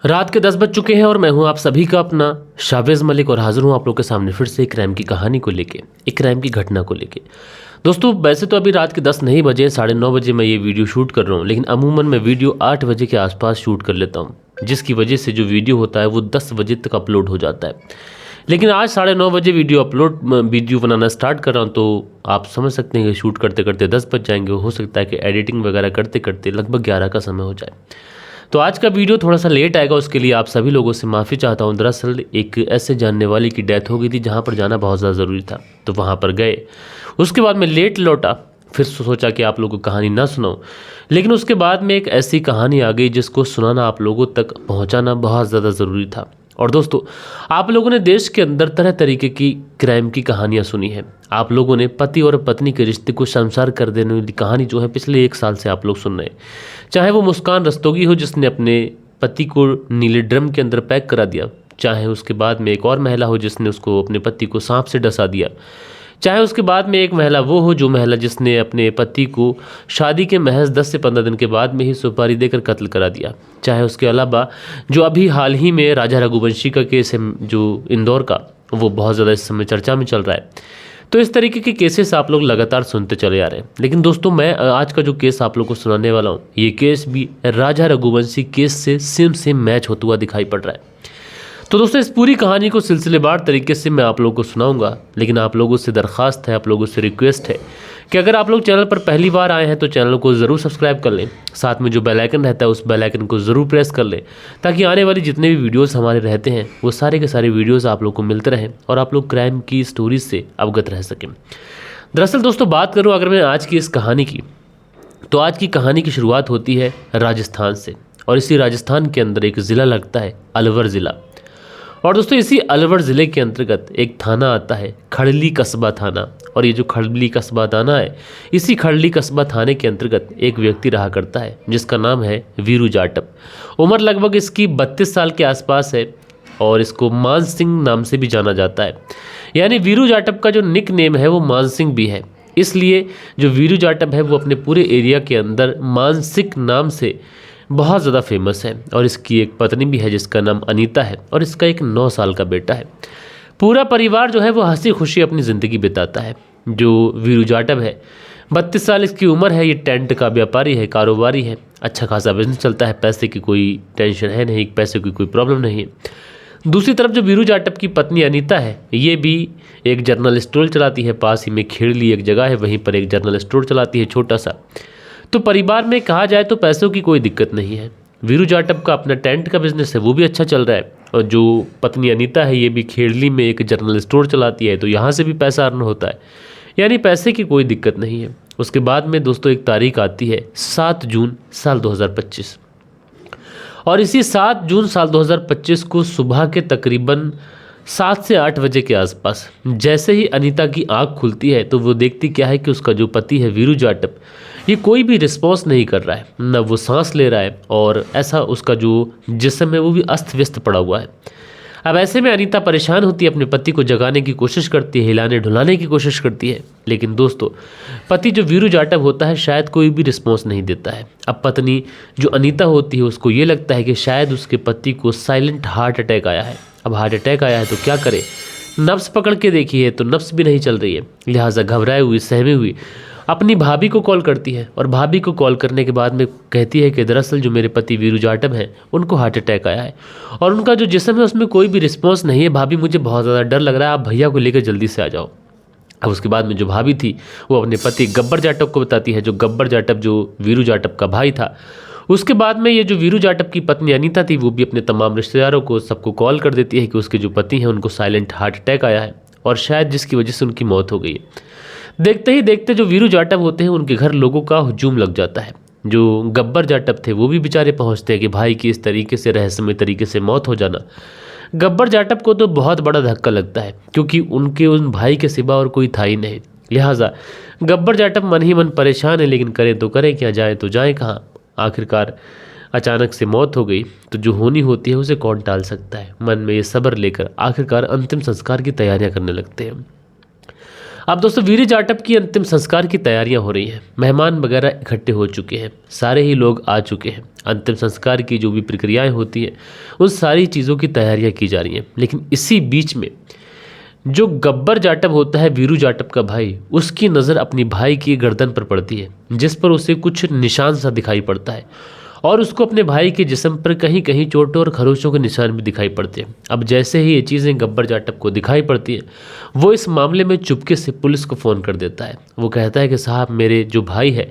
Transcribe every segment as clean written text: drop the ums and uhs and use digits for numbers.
रात के 10 बज चुके हैं और मैं हूं आप सभी का अपना शावेज़ मलिक और हाजिर हूं आप लोगों के सामने फिर से एक क्राइम की कहानी को लेके, एक क्राइम की घटना को लेके। दोस्तों वैसे तो अभी रात के 10 नहीं बजे, 9:30 बजे मैं ये वीडियो शूट कर रहा हूं, लेकिन अमूमन मैं वीडियो 8 बजे के आसपास शूट कर लेता हूं, जिसकी वजह से जो वीडियो होता है वो 10 बजे तक अपलोड हो जाता है। लेकिन आज 9:30 बजे वीडियो बनाना स्टार्ट कर रहा हूँ, तो आप समझ सकते हैं कि शूट करते करते 10 बज जाएंगे। हो सकता है कि एडिटिंग वगैरह करते करते लगभग 11 का समय हो जाए। तो आज का वीडियो थोड़ा सा लेट आएगा, उसके लिए आप सभी लोगों से माफ़ी चाहता हूँ। दरअसल एक ऐसे जानने वाले की डेथ हो गई थी जहाँ पर जाना बहुत ज़्यादा ज़रूरी था, तो वहाँ पर गए। उसके बाद मैं लेट लौटा, फिर सोचा कि आप लोगों को कहानी ना सुनाऊं, लेकिन उसके बाद में एक ऐसी कहानी आ गई जिसको सुनाना, आप लोगों तक पहुँचाना बहुत ज़्यादा ज़रूरी था। और दोस्तों, आप लोगों ने देश के अंदर तरह तरीके की क्राइम की कहानियां सुनी है। आप लोगों ने पति और पत्नी के रिश्ते को शर्मसार कर देने वाली कहानी जो है पिछले 1 साल से आप लोग सुन रहे हैं। चाहे वो मुस्कान रस्तोगी हो जिसने अपने पति को नीले ड्रम के अंदर पैक करा दिया, चाहे उसके बाद में एक और महिला हो जिसने उसको अपने पति को सांप से डसा दिया, चाहे उसके बाद में एक महिला वो हो जो महिला जिसने अपने पति को शादी के महज 10 से 15 दिन के बाद में ही सुपारी देकर कत्ल करा दिया, चाहे उसके अलावा जो अभी हाल ही में राजा रघुवंशी का केस है जो इंदौर का, वो बहुत ज़्यादा इस समय चर्चा में चल रहा है। तो इस तरीके के केसेस आप लोग लगातार सुनते चले आ रहे हैं। लेकिन दोस्तों, मैं आज का जो केस आप लोग को सुनाने वाला हूँ, ये केस भी राजा रघुवंशी केस से सेम मैच होता हुआ दिखाई पड़ रहा है। तो दोस्तों, इस पूरी कहानी को सिलसिलेवार तरीके से मैं आप लोगों को सुनाऊंगा, लेकिन आप लोगों से दरख्वास्त है, आप लोगों से रिक्वेस्ट है कि अगर आप लोग चैनल पर पहली बार आए हैं तो चैनल को ज़रूर सब्सक्राइब कर लें। साथ में जो बेल आइकन रहता है उस बेल आइकन को ज़रूर प्रेस कर लें, ताकि आने वाली जितने भी वीडियोस हमारे रहते हैं वो सारे के सारे वीडियोस आप लोग को मिलते रहें और आप लोग क्राइम की स्टोरीज से अवगत रह सकें। दरअसल दोस्तों, बात करूँ अगर मैं आज की इस कहानी की, तो आज की कहानी की शुरुआत होती है राजस्थान से, और इसी राजस्थान के अंदर एक ज़िला लगता है अलवर ज़िला। और दोस्तों, इसी अलवर ज़िले के अंतर्गत एक थाना आता है खड़ली कस्बा थाना, और ये जो खड़ली कस्बा थाना है, इसी खड़ली कस्बा थाने के अंतर्गत एक व्यक्ति रहा करता है जिसका नाम है वीरू जाटव। उम्र लगभग इसकी 32 साल के आसपास है और इसको मान सिंह नाम से भी जाना जाता है। यानी वीरू जाटव का जो निक नेम है वो मान सिंह भी है, इसलिए जो वीरू जाटव है वो अपने पूरे एरिया के अंदर मानसिक नाम से बहुत ज़्यादा फेमस है। और इसकी एक पत्नी भी है जिसका नाम अनीता है, और इसका एक 9 साल का बेटा है। पूरा परिवार जो है वो हंसी खुशी अपनी ज़िंदगी बिताता है। जो वीरू जाटव है, 32 साल इसकी उम्र है, ये टेंट का व्यापारी है, कारोबारी है, अच्छा खासा बिजनेस चलता है, पैसे की कोई टेंशन है नहीं, पैसे की कोई प्रॉब्लम नहीं है। दूसरी तरफ जो वीरू जाटव की पत्नी अनीता है, ये भी एक जनरल स्टोर चलाती है। पास ही में खेड़ली एक जगह है, वहीं पर एक जनरल स्टोर चलाती है छोटा सा। तो परिवार में कहा जाए तो पैसों की कोई दिक्कत नहीं है। वीरू जाटव का अपना टेंट का बिजनेस है, वो भी अच्छा चल रहा है, और जो पत्नी अनीता है ये भी खेड़ली में एक जनरल स्टोर चलाती है, तो यहाँ से भी पैसा अर्न होता है, यानी पैसे की कोई दिक्कत नहीं है। उसके बाद में दोस्तों एक तारीख आती है 7 जून साल 2025, और इसी 7 जून साल 2025 को सुबह के तकरीबन 7 से 8 बजे के आसपास जैसे ही अनीता की आंख खुलती है तो वो देखती क्या है कि उसका जो पति है वीरू जाटव, ये कोई भी रिस्पॉन्स नहीं कर रहा है, न वो सांस ले रहा है, और ऐसा उसका जो जिस्म है वो भी अस्त व्यस्त पड़ा हुआ है। अब ऐसे में अनीता परेशान होती है, अपने पति को जगाने की कोशिश करती है, हिलाने ढुलाने की कोशिश करती है, लेकिन दोस्तों पति जो वीरू जाटव होता है शायद कोई भी रिस्पॉन्स नहीं देता है। अब पत्नी जो अनीता होती है उसको ये लगता है कि शायद उसके पति को साइलेंट हार्ट अटैक आया है। अब हार्ट अटैक आया है तो क्या करे, नब्स पकड़ के देखी है तो नब्स भी नहीं चल रही है, लिहाजा घबराई हुई, सहमी हुई अपनी भाभी को कॉल करती है, और भाभी को कॉल करने के बाद में कहती है कि दरअसल जो मेरे पति वीरू जाटव हैं उनको हार्ट अटैक आया है, और उनका जो जिस्म है उसमें कोई भी रिस्पॉन्स नहीं है। भाभी, मुझे बहुत ज़्यादा डर लग रहा है, आप भैया को लेकर जल्दी से आ जाओ। अब उसके बाद में जो भाभी थी वो अपने पति गब्बर जाटव को बताती है, जो गब्बर जाटव जो वीरू जाटव का भाई था। उसके बाद में ये जो वीरू जाटव की पत्नी अनीता थी वो भी अपने तमाम रिश्तेदारों को, सबको कॉल कर देती है कि उसके जो पति हैं उनको साइलेंट हार्ट अटैक आया है, और शायद जिसकी वजह से उनकी मौत हो गई है। देखते ही देखते जो वीरू जाटव होते हैं उनके घर लोगों का हुजूम लग जाता है। जो गब्बर जाटव थे वो भी बेचारे पहुंचते हैं कि भाई की इस तरीके से रहस्यमय तरीके से मौत हो जाना। गब्बर जाटव को तो बहुत बड़ा धक्का लगता है, क्योंकि उनके उन भाई के सिवा और कोई था ही नहीं। लिहाजा गब्बर जाटव मन ही मन परेशान है, लेकिन करें तो करें क्या, जाए तो जाए कहाँ। आखिरकार अचानक से मौत हो गई तो जो होनी होती है उसे कौन टाल सकता है। मन में ये सब्र लेकर आखिरकार अंतिम संस्कार की तैयारियां करने लगते हैं। अब दोस्तों वीरू जाटव की अंतिम संस्कार की तैयारियां हो रही हैं। मेहमान वगैरह इकट्ठे हो चुके हैं, सारे ही लोग आ चुके हैं। अंतिम संस्कार की जो भी प्रक्रियाएं होती हैं उन सारी चीज़ों की तैयारियां की जा रही हैं। लेकिन इसी बीच में जो गब्बर जाटव होता है, वीरू जाटव का भाई, उसकी नज़र अपनी भाई की गर्दन पर पड़ती है, जिस पर उसे कुछ निशान सा दिखाई पड़ता है और उसको अपने भाई के जिस्म पर कहीं कहीं चोटों और खरोचों के निशान भी दिखाई पड़ते हैं। अब जैसे ही ये चीज़ें गब्बर जाटव को दिखाई पड़ती हैं, वो इस मामले में चुपके से पुलिस को फ़ोन कर देता है। वो कहता है कि साहब, मेरे जो भाई है,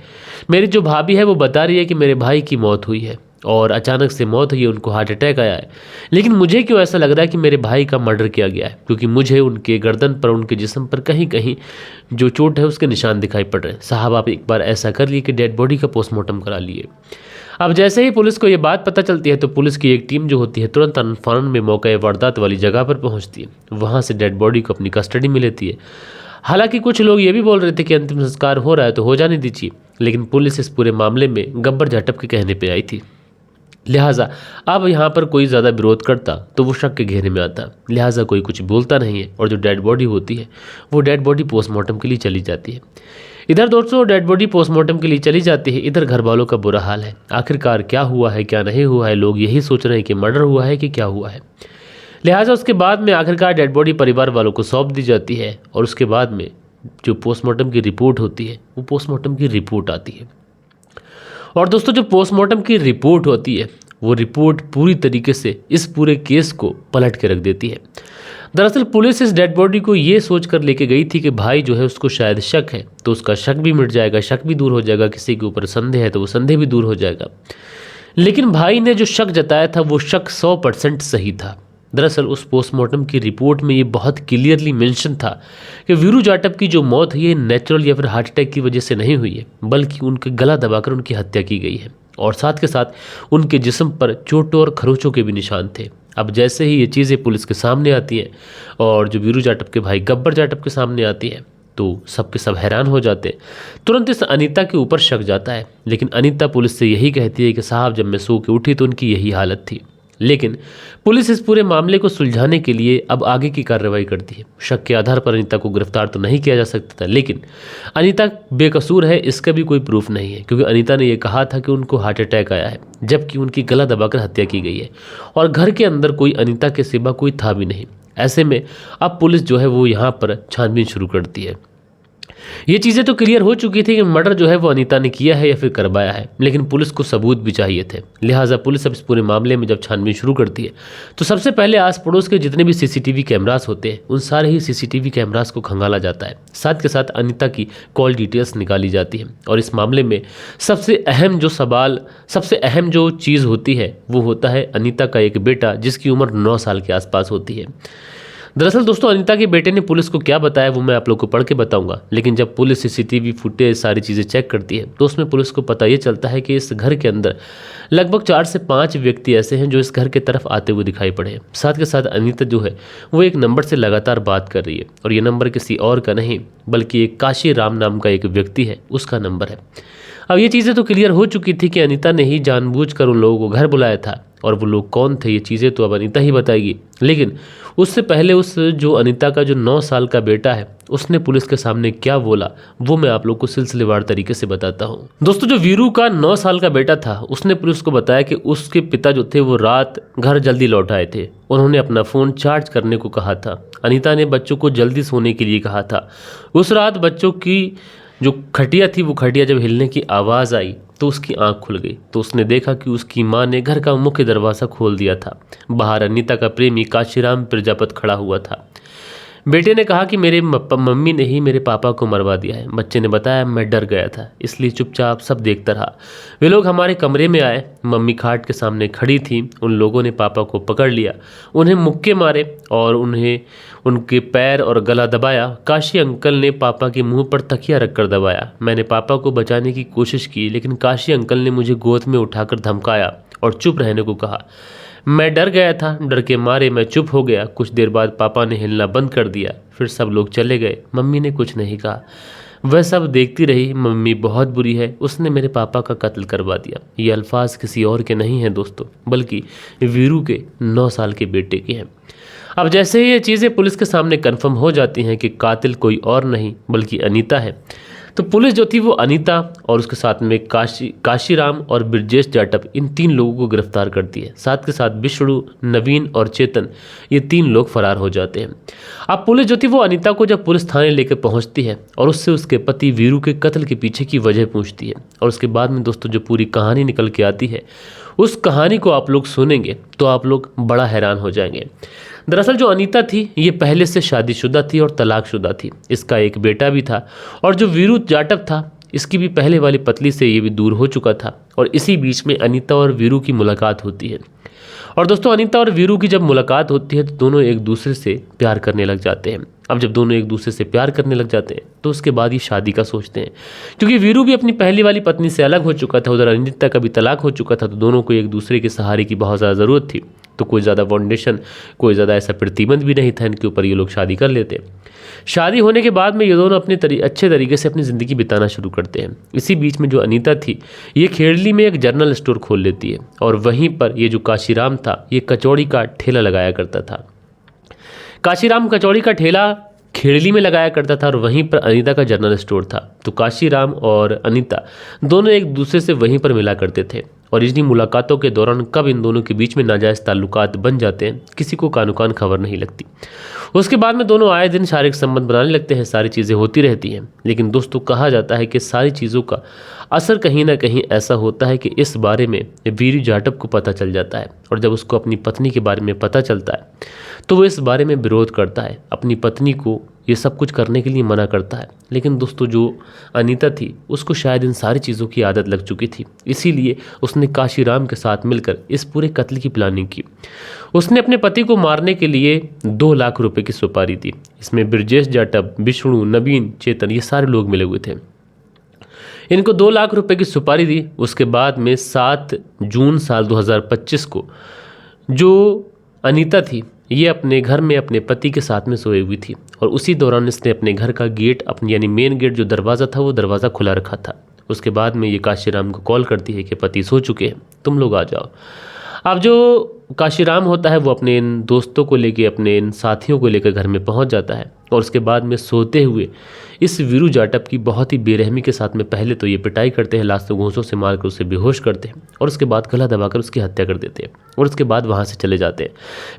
मेरी जो भाभी है, वो बता रही है कि मेरे भाई की मौत हुई है और अचानक से मौत हुई है, उनको हार्ट अटैक आया है। लेकिन मुझे क्यों ऐसा लग रहा है कि मेरे भाई का मर्डर किया गया है, क्योंकि मुझे उनके गर्दन पर, उनके जिस्म पर कहीं कहीं जो चोट है उसके निशान दिखाई पड़ रहे हैं। साहब, आप एक बार ऐसा कर लिए कि डेड बॉडी का पोस्टमार्टम करा लिए। अब जैसे ही पुलिस को ये बात पता चलती है तो पुलिस की एक टीम जो होती है तुरंत फौरन में मौके वारदात वाली जगह पर पहुंचती है। वहां से डेड बॉडी को अपनी कस्टडी में लेती है। हालांकि कुछ लोग ये भी बोल रहे थे कि अंतिम संस्कार हो रहा है तो हो जाने दीजिए, लेकिन पुलिस इस पूरे मामले में गब्बर जाटव के कहने पर आई थी। लिहाजा अब यहाँ पर कोई ज़्यादा विरोध करता तो वो शक के घेरे में आता, लिहाजा कोई कुछ बोलता नहीं है और जो डेड बॉडी होती है वो डेड बॉडी पोस्टमार्टम के लिए चली जाती है। इधर दोस्तों डेड बॉडी पोस्टमार्टम के लिए चली जाती है, इधर घर वालों का बुरा हाल है। आखिरकार क्या हुआ है, क्या नहीं हुआ है, लोग यही सोच रहे हैं कि मर्डर हुआ है कि क्या हुआ है। लिहाजा उसके बाद में आखिरकार डेड बॉडी परिवार वालों को सौंप दी जाती है और उसके बाद में जो पोस्टमार्टम की रिपोर्ट होती है वो पोस्टमार्टम की रिपोर्ट आती है। और दोस्तों जो पोस्टमार्टम की रिपोर्ट होती है वो रिपोर्ट पूरी तरीके से इस पूरे केस को पलट के रख देती है। दरअसल पुलिस इस डेड बॉडी को ये सोच कर लेके गई थी कि भाई जो है उसको शायद शक है तो उसका शक भी मिट जाएगा, शक भी दूर हो जाएगा, किसी के ऊपर संदेह है तो वो संदेह भी दूर हो जाएगा। लेकिन भाई ने जो शक जताया था वो शक 100% सही था। दरअसल उस पोस्टमार्टम की रिपोर्ट में ये बहुत क्लियरली मेंशन था कि वीरू जाटव की जो मौत है ये नेचुरल या फिर हार्ट अटैक की वजह से नहीं हुई है, बल्कि उनके गला दबाकर उनकी हत्या की गई है और साथ के साथ उनके जिस्म पर चोटों और खरोचों के भी निशान थे। अब जैसे ही ये चीज़ें पुलिस के सामने आती हैं और जो वीरू जाटव के भाई गब्बर जाटव के सामने आती हैं तो सब के सब हैरान हो जाते हैं। तुरंत इस अनीता के ऊपर शक जाता है, लेकिन अनीता पुलिस से यही कहती है कि साहब, जब मैं सो के उठी तो उनकी यही हालत थी। लेकिन पुलिस इस पूरे मामले को सुलझाने के लिए अब आगे की कार्रवाई करती है। शक के आधार पर अनीता को गिरफ्तार तो नहीं किया जा सकता था, लेकिन अनीता बेकसूर है इसका भी कोई प्रूफ नहीं है, क्योंकि अनीता ने यह कहा था कि उनको हार्ट अटैक आया है, जबकि उनकी गला दबाकर हत्या की गई है और घर के अंदर कोई अनीता के सिवा कोई था भी नहीं। ऐसे में अब पुलिस जो है वो यहाँ पर छानबीन शुरू करती है। ये चीज़ें तो क्लियर हो चुकी थी कि मर्डर जो है वो अनीता ने किया है या फिर करवाया है, लेकिन पुलिस को सबूत भी चाहिए थे। लिहाजा पुलिस अब इस पूरे मामले में जब छानबीन शुरू करती है तो सबसे पहले आस पड़ोस के जितने भी सीसीटीवी कैमरास होते हैं उन सारे ही सीसीटीवी कैमरास को खंगाला जाता है। साथ के साथ अनीता की कॉल डिटेल्स निकाली जाती है और इस मामले में सबसे अहम जो चीज़ होती है वो होता है अनीता का एक बेटा जिसकी उम्र 9 साल के आसपास होती है। दरअसल दोस्तों अनीता के बेटे ने पुलिस को क्या बताया वो मैं आप लोग को पढ़ के बताऊंगा, लेकिन जब पुलिस सीसीटीवी फुटेज सारी चीज़ें चेक करती है तो उसमें पुलिस को पता ये चलता है कि इस घर के अंदर लगभग 4 से 5 व्यक्ति ऐसे हैं जो इस घर की तरफ आते हुए दिखाई पड़े हैं। साथ के साथ अनीता जो है वो एक नंबर से लगातार बात कर रही है और ये नंबर किसी और का नहीं बल्कि एक काशी राम नाम का एक व्यक्ति है, उसका नंबर है। अब ये चीज़ें तो क्लियर हो चुकी थी कि अनीता ने ही जानबूझकर उन लोगों को घर बुलाया था और वो लोग कौन थे ये चीज़ें तो अब अनीता ही बताएगी। लेकिन उससे पहले उस जो अनीता का जो 9 साल का बेटा है उसने पुलिस के सामने क्या बोला वो मैं आप लोग को सिलसिलेवार तरीके से बताता हूँ। दोस्तों जो वीरू का 9 साल का बेटा था उसने पुलिस को बताया कि उसके पिता जो थे वो रात घर जल्दी लौट आए थे। उन्होंने अपना फ़ोन चार्ज करने को कहा था। अनीता ने बच्चों को जल्दी सोने के लिए कहा था। उस रात बच्चों की जो खटिया थी वो खटिया जब हिलने की आवाज़ आई तो उसकी आंख खुल गई तो उसने देखा कि उसकी मां ने घर का मुख्य दरवाज़ा खोल दिया था। बाहर अनीता का प्रेमी काशीराम प्रजापत खड़ा हुआ था। बेटे ने कहा कि मेरे मम्मी ने ही मेरे पापा को मरवा दिया है। बच्चे ने बताया मैं डर गया था इसलिए चुपचाप सब देखता रहा। वे लोग हमारे कमरे में आए, मम्मी खाट के सामने खड़ी थी। उन लोगों ने पापा को पकड़ लिया, उन्हें मुक्के मारे और उन्हें उनके पैर और गला दबाया। काशी अंकल ने पापा के मुंह पर तकिया रखकर दबाया। मैंने पापा को बचाने की कोशिश की लेकिन काशी अंकल ने मुझे गोद में उठाकर धमकाया और चुप रहने को कहा। मैं डर गया था, डर के मारे मैं चुप हो गया। कुछ देर बाद पापा ने हिलना बंद कर दिया, फिर सब लोग चले गए। मम्मी ने कुछ नहीं कहा, वह सब देखती रही। मम्मी बहुत बुरी है, उसने मेरे पापा का कत्ल करवा दिया। ये अल्फाज किसी और के नहीं हैं दोस्तों, बल्कि वीरू के 9 साल के बेटे के हैं। अब जैसे ही ये चीज़ें पुलिस के सामने कन्फर्म हो जाती हैं कि कातिल कोई और नहीं बल्कि अनीता है, तो पुलिस जो थी वो अनीता और उसके साथ में काशीराम और ब्रजेश जाटव इन 3 लोगों को गिरफ्तार करती है। साथ के साथ विष्णु, नवीन और चेतन, ये 3 लोग फरार हो जाते हैं। अब पुलिस जो थी वो अनीता को जब पुलिस थाने लेकर पहुंचती है और उससे उसके पति वीरू के कत्ल के पीछे की वजह पूछती है, और उसके बाद में दोस्तों जो पूरी कहानी निकल के आती है, उस कहानी को आप लोग सुनेंगे तो आप लोग बड़ा हैरान हो जाएंगे। दरअसल जो अनीता थी ये पहले से शादीशुदा थी और तलाकशुदा थी। इसका एक बेटा भी था, और जो वीरू जाटव था इसकी भी पहले वाली पत्नी से ये भी दूर हो चुका था। और इसी बीच में अनीता और वीरू की मुलाकात होती है। और दोस्तों अनीता और वीरू की जब मुलाकात होती है तो दोनों एक दूसरे से प्यार करने लग जाते हैं। अब जब दोनों एक दूसरे से प्यार करने लग जाते हैं तो उसके बाद ये शादी का सोचते हैं, क्योंकि वीरू भी अपनी पहली वाली पत्नी से अलग हो चुका था, उधर अनीता का भी तलाक हो चुका था, तो दोनों को एक दूसरे के सहारे की बहुत ज़्यादा ज़रूरत थी। तो कोई ज़्यादा फाउंडेशन, कोई ज़्यादा ऐसा प्रतिबंध भी नहीं था इनके ऊपर, ये लोग शादी कर लेते। शादी होने के बाद में ये दोनों अपने अच्छे तरीके से अपनी ज़िंदगी बिताना शुरू करते हैं। इसी बीच में जो अनीता थी ये खेड़ली में एक जनरल स्टोर खोल लेती है, और वहीं पर ये जो काशीराम था ये कचौड़ी का ठेला लगाया करता था। काशीराम कचौड़ी का ठेला खेड़ली में लगाया करता था और वहीं पर अनीता का जनरल स्टोर था। तो काशीराम और अनीता दोनों एक दूसरे से वहीं पर मिला करते थे, और इन्हीं मुलाकातों के दौरान कब इन दोनों के बीच में नाजायज़ ताल्लुकात बन जाते हैं किसी को कानो कान खबर नहीं लगती। उसके बाद में दोनों आए दिन शारीरिक संबंध बनाने लगते हैं, सारी चीज़ें होती रहती हैं। लेकिन दोस्तों कहा जाता है कि सारी चीज़ों का असर कहीं ना कहीं ऐसा होता है कि इस बारे में वीरू जाटव को पता चल जाता है, और जब उसको अपनी पत्नी के बारे में पता चलता है तो वो इस बारे में विरोध करता है, अपनी पत्नी को ये सब कुछ करने के लिए मना करता है। लेकिन दोस्तों जो अनीता थी उसको शायद इन सारी चीज़ों की आदत लग चुकी थी, इसीलिए उसने काशीराम के साथ मिलकर इस पूरे कत्ल की प्लानिंग की। उसने अपने पति को मारने के लिए 2 लाख रुपए की सुपारी दी। इसमें ब्रजेश जाटव, विष्णु, नवीन, चेतन, ये सारे लोग मिले हुए थे। इनको 2 लाख रुपए की सुपारी दी। उसके बाद में 7 जून साल 2025 को जो अनीता थी ये अपने घर में अपने पति के साथ में सोई हुई थी, और उसी दौरान इसने अपने घर का गेट, अपनी यानी मेन गेट जो दरवाज़ा था वो दरवाज़ा खुला रखा था। उसके बाद में ये काशीराम को कॉल करती है कि पति सो चुके हैं, तुम लोग आ जाओ। अब जो काशीराम होता है वो अपने इन दोस्तों को लेके, अपने इन साथियों को लेकर घर में पहुंच जाता है, और उसके बाद में सोते हुए इस वीरू जाटव की बहुत ही बेरहमी के साथ में पहले तो ये पिटाई करते हैं, लास्ट में घूंसों से मारकर उसे बेहोश करते हैं, और उसके बाद गला दबाकर उसकी हत्या कर देते हैं, और उसके बाद वहाँ से चले जाते हैं।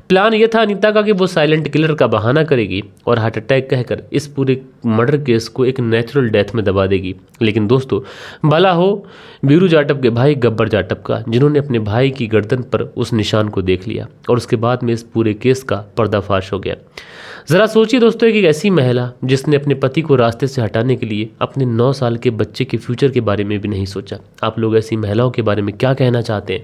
प्लान ये था अनीता का कि वो साइलेंट किलर का बहाना करेगी और हार्ट अटैक कहकर इस पूरे मर्डर केस को एक नेचुरल डेथ में दबा देगी। लेकिन दोस्तों भला हो वीरू जाटव के भाई गब्बर जाटव का, जिन्होंने अपने भाई की गर्दन पर उस निशान को देख लिया, और उसके बाद में इस पूरे केस का पर्दाफाश हो गया। ज़रा सोचिए दोस्तों, एक ऐसी महिला जिसने अपने पति को रास्ते से हटाने के लिए अपने 9 साल के बच्चे के फ्यूचर के बारे में भी नहीं सोचा। आप लोग ऐसी महिलाओं के बारे में क्या कहना चाहते हैं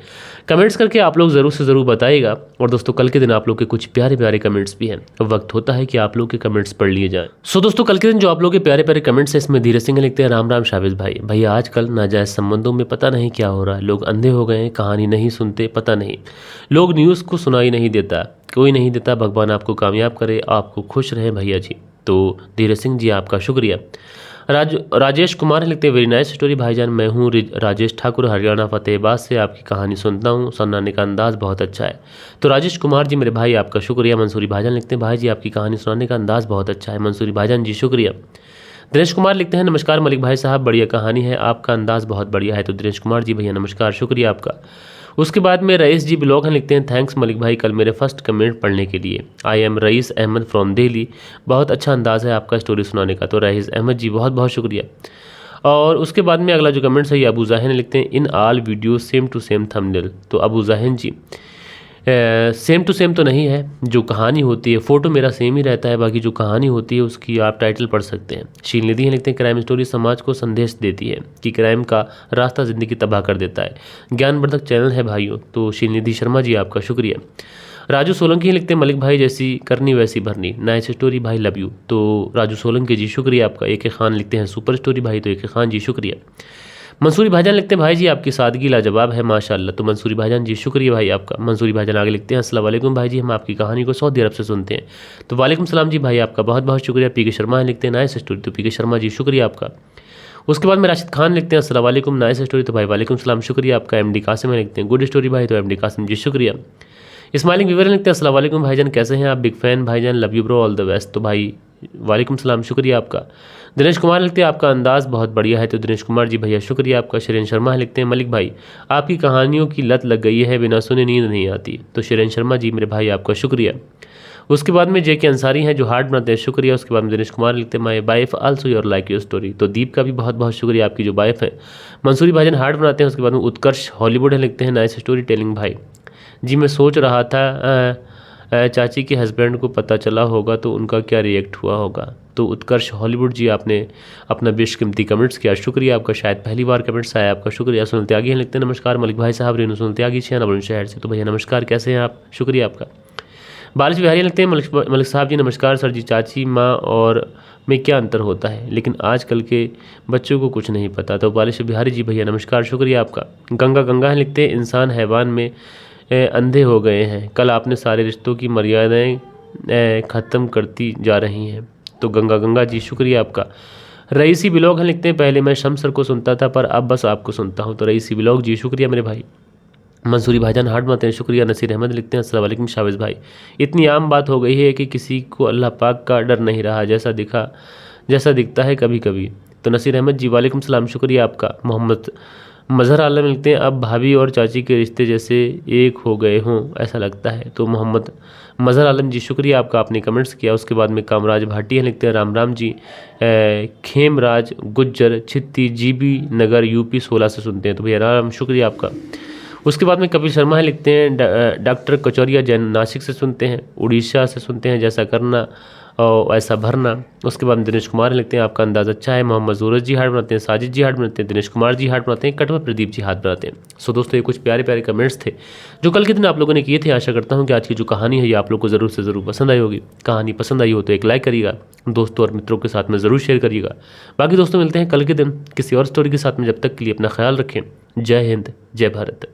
कमेंट्स करके आप लोग ज़रूर से ज़रूर बताइएगा। और दोस्तों कल के दिन आप लोग के कुछ प्यारे प्यारे कमेंट्स भी हैं, वक्त होता है कि आप लोग के कमेंट्स पढ़ लिए जाएँ। सो दोस्तों कल के दिन जो आप लोग के प्यारे प्यारे कमेंट्स हैं इसमें धीरे सिंह लिखते हैं, राम राम शाबिज भाई। भैया आजकल नाजायज़ संबंधों में पता नहीं क्या हो रहा है, लोग अंधे हो गए हैं, कहानी नहीं सुनते, पता नहीं, लोग न्यूज़ को सुनाई नहीं देता, कोई नहीं देता। भगवान आपको कामयाब करे, आपको खुश रहे भैया जी। तो धीरे सिंह जी आपका शुक्रिया। राजेश कुमार लिखते हैं, वेरी नाइस स्टोरी भाईजान, मैं हूँ राजेश ठाकुर, हरियाणा फतेहाबाद से आपकी कहानी सुनता हूँ, सुनाने का अंदाज़ बहुत अच्छा है। तो राजेश कुमार जी मेरे भाई आपका शुक्रिया। मंसूरी भाईजान लिखते हैं, भाई जी आपकी कहानी सुनाने का अंदाज़ बहुत अच्छा है। मंसूरी भाईजान जी शुक्रिया। दिनेश कुमार लिखते हैं, नमस्कार मलिक भाई साहब, बढ़िया कहानी है, आपका अंदाज़ बहुत बढ़िया है। तो दिनेश कुमार जी भैया नमस्कार, शुक्रिया आपका। उसके बाद में रईस जी ब्लॉग हैं लिखते हैं, थैंक्स मलिक भाई कल मेरे फर्स्ट कमेंट पढ़ने के लिए। I am Rais Ahmed from Delhi, बहुत अच्छा अंदाज़ है आपका स्टोरी सुनाने का। तो रईस अहमद जी बहुत बहुत शुक्रिया। और उसके बाद में अगला जो कमेंट्स है ये अबू जाहिन लिखते हैं, in all video same to same thumbnail. तो Abu Jahin ji same to same तो नहीं है, जो कहानी होती है फ़ोटो मेरा सेम ही रहता है, बाकी जो कहानी होती है उसकी आप टाइटल पढ़ सकते हैं। शील निधि हैं लिखते हैं, क्राइम स्टोरी समाज को संदेश देती है कि क्राइम का रास्ता ज़िंदगी तबाह कर देता है, ज्ञानवर्धक चैनल है भाइयों। तो शील निधि शर्मा जी आपका शुक्रिया। राजू सोलंकी लिखते हैं, मलिक भाई जैसी करनी वैसी भरनी, नाइस स्टोरी भाई, लव यू। तो राजू सोलंकी जी शुक्रिया आपका। ए के खान लिखते हैं, सुपर स्टोरी भाई, तो ए के खान जी शुक्रिया। मंसूरी भाईजान लिखते हैं, भाई जी आपकी सादगी लाजवाब है माशाल्लाह। तो मंसूरी भाईजान जी शुक्रिया भाई आपका। मंसूरी भाईजान आगे लिखते हैं, अस्सलाम वालेकुम भाई जी, हम आपकी कहानी को सऊदी अरब से सुनते हैं। तो वालेकुम सलाम जी भाई आपका बहुत बहुत शुक्रिया। पी के शर्मा लिखते हैं, नाइस स्टोरी। तो पी के शर्मा जी शुक्रिया आपका। उसके बाद में राशिद खान लिखते हैं, अस्सलाम वालेकुम, नाइस स्टोरी। तो भाई वालेकुम सलाम, शुक्रिया आपका। एम डी कासिम लिखते हैं, गुड स्टोरी भाई। तो एम डी कासिम जी शुक्रिया। स्माइलिंग व्यूवर लिखते हैं अस्सलाम वालेकुम भाईजान, कैसे हैं आप? बिग फैन भाईजान, love you bro, all the best. तो भाई वालेकुम सलाम, शुक्रिया आपका। दिनेश कुमार लिखते हैं आपका अंदाज़ बहुत बढ़िया है। तो दिनेश कुमार जी भैया शुक्रिया आपका। शिरेन शर्मा लिखते हैं मलिक भाई आपकी कहानियों की लत लग गई है, बिना सुने नींद नहीं आती। तो शिरेन शर्मा जी मेरे भाई आपका शुक्रिया। उसके बाद में जेके अंसारी हैं जो हार्ट बनाते हैं, शुक्रिया। उसके बाद में दिनेश कुमार लिखते हैं my wife also your like your story. तो दीप का भी बहुत बहुत शुक्रिया, आपकी जो वाइफ है। मंसूरी भाईजान हार्ट बनाते हैं। उसके बाद में उत्कर्ष हॉलीवुड है लिखते हैं नाइस स्टोरी टेलिंग भाई जी। मैं सोच रहा था चाची के हस्बैंड को पता चला होगा तो उनका क्या रिएक्ट हुआ होगा। तो उत्कर्ष हॉलीवुड जी आपने अपना बेशकीमती कमेंट्स किया, शुक्रिया आपका। शायद पहली बार कमेंट्स आया, आपका शुक्रिया। सुनील त्यागी हैं लिखते हैं नमस्कार मलिक भाई साहब, रेनू सुनील त्यागी छियाना शहर से। तो भैया नमस्कार, कैसे हैं आप? शुक्रिया आपका। बारिश बिहारी लिखते हैं मलिक साहब जी नमस्कार सर जी, चाची माँ और में क्या अंतर होता है, लेकिन आजकल के बच्चों को कुछ नहीं पता। तो बारिश बिहारी जी भैया नमस्कार, शुक्रिया आपका। गंगा लिखते हैं इंसान हैवान में अंधे हो गए हैं, कल आपने सारे रिश्तों की मर्यादाएं ख़त्म करती जा रही हैं। तो गंगा जी शुक्रिया आपका। रईसी ब्लॉग हैं लिखते हैं पहले मैं शम्स सर को सुनता था पर अब बस आपको सुनता हूँ। तो रईसी ब्लॉग जी शुक्रिया मेरे भाई। मंसूरी भाईजान हार्ट मारते हैं, शुक्रिया। नसीर अहमद लिखते हैं अस्सलाम वालेकुम शावेज़ भाई, इतनी आम बात हो गई है कि किसी को अल्लाह पाक का डर नहीं रहा, जैसा दिखता है कभी कभी। तो नसीर अहमद जी वालेकुम सलाम, शुक्रिया आपका। मोहम्मद मज़हर आलम लिखते हैं अब भाभी और चाची के रिश्ते जैसे एक हो गए हों ऐसा लगता है। तो मोहम्मद मज़हर आलम जी शुक्रिया आपका, आपने कमेंट्स किया। उसके बाद में कामराज भाटिया लिखते हैं राम जी खेमराज गुज्जर छित्ती जीबी नगर यूपी 16 से सुनते हैं। तो भैया राम शुक्रिया आपका। उसके बाद में कपिल शर्मा है लिखते हैं डॉक्टर कचौरिया जैन नासिक से सुनते हैं, उड़ीसा से सुनते हैं जैसा करना और ऐसा भरना। उसके बाद में दिनेश कुमार लिखते हैं आपका अंदाज़ अच्छा है। मोहम्मद सूरज जी हार्ट बनाते हैं, साजिद जी हार्ट बनाते हैं, दिनेश कुमार जी हार्ट बनाते हैं, कटवा प्रदीप जी हाथ बनाते हैं। सो दोस्तों ये कुछ प्यारे प्यारे कमेंट्स थे जो कल के दिन आप लोगों ने किए थे। आशा करता हूँ कि आज की जो कहानी है ये आप लोग को ज़रूर से ज़रूर पसंद आई होगी। कहानी पसंद आई हो तो एक लाइक करिएगा, दोस्तों और मित्रों के साथ में ज़रूर शेयर करिएगा। बाकी दोस्तों मिलते हैं कल के दिन किसी और स्टोरी के साथ में, जब तक के लिए अपना ख्याल रखें। जय हिंद, जय भारत।